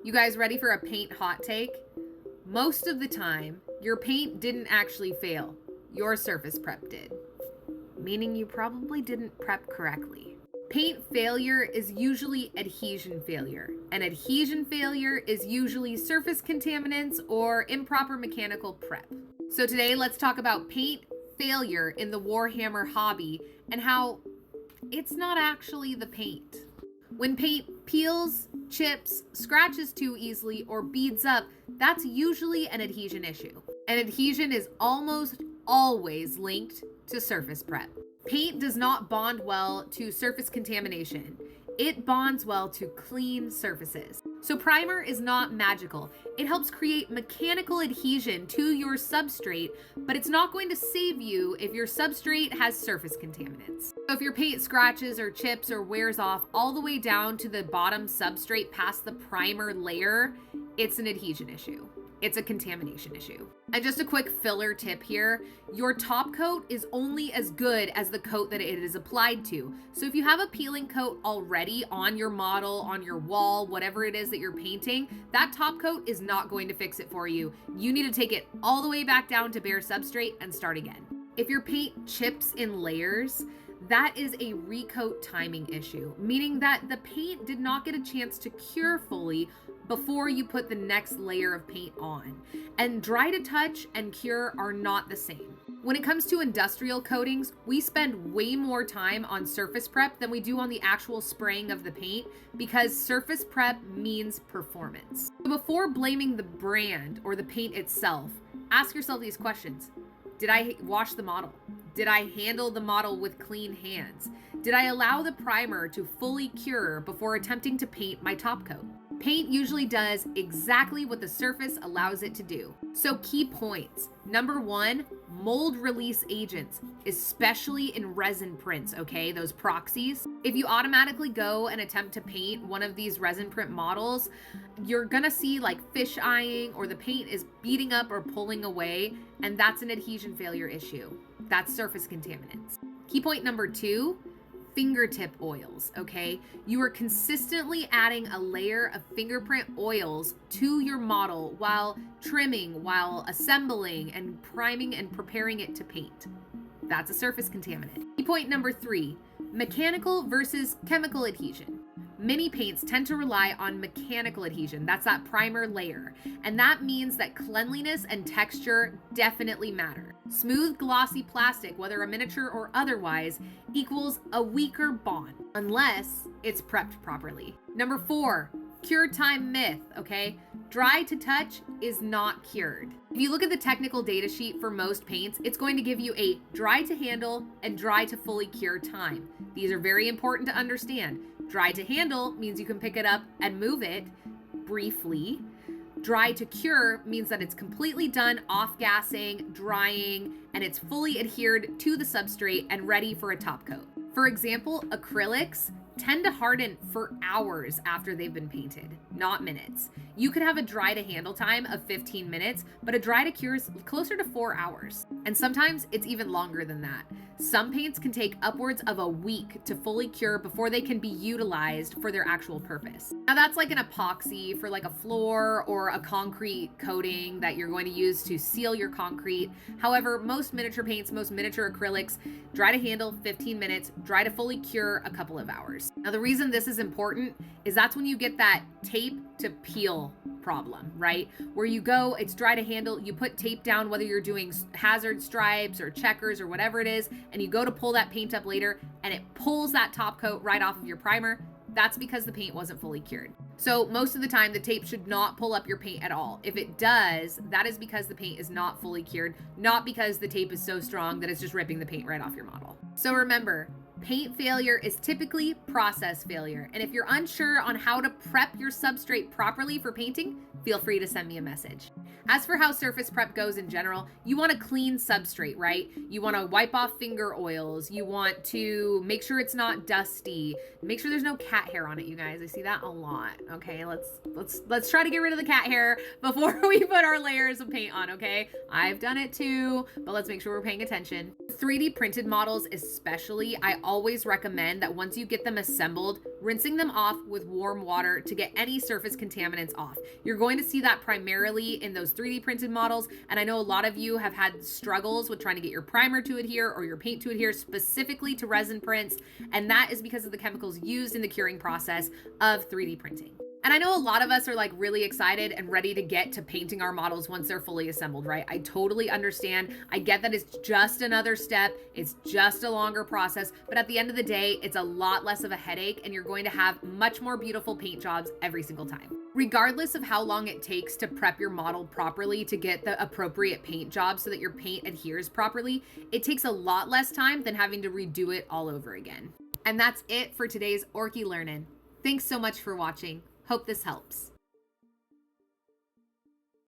You guys ready for a paint hot take? Most of the time, your paint didn't actually fail. Your surface prep did. Meaning you probably didn't prep correctly. Paint failure is usually adhesion failure, and adhesion failure is usually surface contaminants or improper mechanical prep. So today, let's talk about paint failure in the Warhammer hobby and how it's not actually the paint. When paint peels, chips, scratches too easily, or beads up, that's usually an adhesion issue. And adhesion is almost always linked to surface prep. Paint does not bond well to surface contamination. It bonds well to clean surfaces. So primer is not magical. It helps create mechanical adhesion to your substrate, but it's not going to save you if your substrate has surface contaminants. So if your paint scratches or chips or wears off all the way down to the bottom substrate past the primer layer, it's an adhesion issue. It's a contamination issue. And just a quick filler tip here, your top coat is only as good as the coat that it is applied to. So if you have a peeling coat already on your model, on your wall, whatever it is that you're painting, that top coat is not going to fix it for you. You need to take it all the way back down to bare substrate and start again. If your paint chips in layers, that is a recoat timing issue, meaning that the paint did not get a chance to cure fully before you put the next layer of paint on. And dry to touch and cure are not the same. When it comes to industrial coatings, we spend way more time on surface prep than we do on the actual spraying of the paint because surface prep means performance. So before blaming the brand or the paint itself, ask yourself these questions. Did I wash the model? Did I handle the model with clean hands? Did I allow the primer to fully cure before attempting to paint my top coat? Paint usually does exactly what the surface allows it to do. So key points. Number one, mold release agents, especially in resin prints, okay? Those proxies. If you automatically go and attempt to paint one of these resin print models, you're gonna see like fish eyeing or the paint is beating up or pulling away, and that's an adhesion failure issue. That's surface contaminants. Key point number two, fingertip oils, okay? You are consistently adding a layer of fingerprint oils to your model while trimming, while assembling and priming and preparing it to paint. That's a surface contaminant. Key point number three, mechanical versus chemical adhesion. Many paints tend to rely on mechanical adhesion. That's that primer layer. And that means that cleanliness and texture definitely matter. Smooth, glossy plastic, whether a miniature or otherwise, equals a weaker bond, unless it's prepped properly. Number four, cure time myth, okay? Dry to touch is not cured. If you look at the technical data sheet for most paints, it's going to give you a dry to handle and dry to fully cure time. These are very important to understand. Dry to handle means you can pick it up and move it briefly. Dry to cure means that it's completely done off-gassing, drying, and it's fully adhered to the substrate and ready for a top coat. For example, acrylics tend to harden for hours after they've been painted, not minutes. You could have a dry to handle time of 15 minutes, but a dry to cure is closer to 4 hours. And sometimes it's even longer than that. Some paints can take upwards of a week to fully cure before they can be utilized for their actual purpose. Now that's like an epoxy for like a floor or a concrete coating that you're going to use to seal your concrete. However, most miniature paints, most miniature acrylics, dry to handle 15 minutes, dry to fully cure a couple of hours. Now the reason this is important is that's when you get that tape to peel problem, right? Where you go, it's dry to handle, you put tape down, whether you're doing hazard stripes or checkers or whatever it is, and you go to pull that paint up later and it pulls that top coat right off of your primer. That's because the paint wasn't fully cured. So most of the time the tape should not pull up your paint at all. If it does, that is because the paint is not fully cured, not because the tape is so strong that it's just ripping the paint right off your model. So remember, paint failure is typically process failure. And if you're unsure on how to prep your substrate properly for painting, feel free to send me a message. As for how surface prep goes in general, you want a clean substrate, right? You want to wipe off finger oils. You want to make sure it's not dusty. Make sure there's no cat hair on it, you guys. I see that a lot. Okay, let's try to get rid of the cat hair before we put our layers of paint on, okay? I've done it too, but let's make sure we're paying attention. 3D printed models especially, I always recommend that once you get them assembled, rinsing them off with warm water to get any surface contaminants off. You're going to see that primarily in those 3D printed models, and I know a lot of you have had struggles with trying to get your primer to adhere or your paint to adhere specifically to resin prints, and that is because of the chemicals used in the curing process of 3D printing. And I know a lot of us are like really excited and ready to get to painting our models once they're fully assembled, right? I totally understand. I get that it's just another step. It's just a longer process. But at the end of the day, it's a lot less of a headache and you're going to have much more beautiful paint jobs every single time. Regardless of how long it takes to prep your model properly to get the appropriate paint job so that your paint adheres properly, it takes a lot less time than having to redo it all over again. And that's it for today's Orky Learnin'. Thanks so much for watching. Hope this helps.